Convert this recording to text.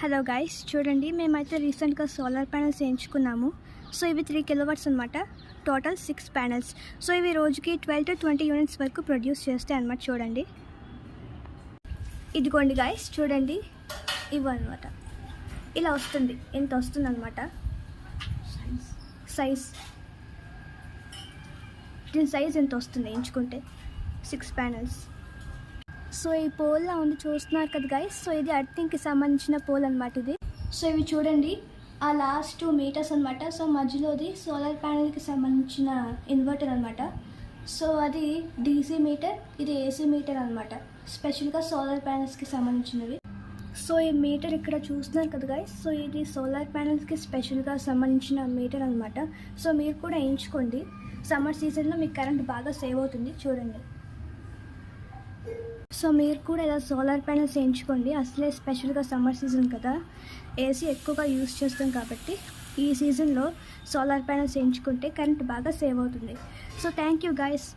Hello guys, చూడండి మేమైతే రీసెంట్గా సోలార్ ప్యానెల్స్ వేయించుకున్నాము. సో ఇవి 3 కిలోవాట్స్ అనమాట. Total 6 panels. సో ఇవి రోజుకి 12 to 20 యూనిట్స్ వరకు ప్రొడ్యూస్ చేస్తాయి అనమాట. చూడండి, ఇదిగోండి గైస్, చూడండి ఇవన్నమాట. ఇలా వస్తుంది, ఇంత వస్తుంది అనమాట సైజ్. దీని సైజ్ ఎంత వస్తుంది వేయించుకుంటే 6 ప్యానెల్స్. సో ఈ పోల్లా ఉంది, చూస్తున్నారు కదా గైస్. సో ఇది అర్థింగ్కి సంబంధించిన పోల్ అనమాట ఇది. సో ఇవి చూడండి, ఆ లాస్ట్ 2 మీటర్స్ అనమాట. సో మధ్యలోది సోలార్ ప్యానెల్కి సంబంధించిన ఇన్వర్టర్ అనమాట. సో అది డీసీ మీటర్, ఇది ఏసీ మీటర్ అనమాట. స్పెషల్గా సోలార్ ప్యానెల్స్కి సంబంధించినవి. సో ఈ మీటర్ ఇక్కడ చూస్తున్నారు కదా గైస్. సో ఇది సోలార్ ప్యానెల్స్కి స్పెషల్గా సంబంధించిన మీటర్ అనమాట. సో మీరు కూడా వేయించుకోండి. సమ్మర్ సీజన్లో మీకు కరెంట్ బాగా సేవ్ అవుతుంది. చూడండి, సో మీరు కూడా ఇలా సోలార్ ప్యానెల్స్ వేయించుకోండి. అసలే స్పెషల్గా సమ్మర్ సీజన్ కదా, ఏసీ ఎక్కువగా యూస్ చేస్తాం కాబట్టి ఈ సీజన్లో సోలార్ ప్యానెల్స్ వేయించుకుంటే కరెంట్ బాగా సేవ్ అవుతుంది. So thank you guys.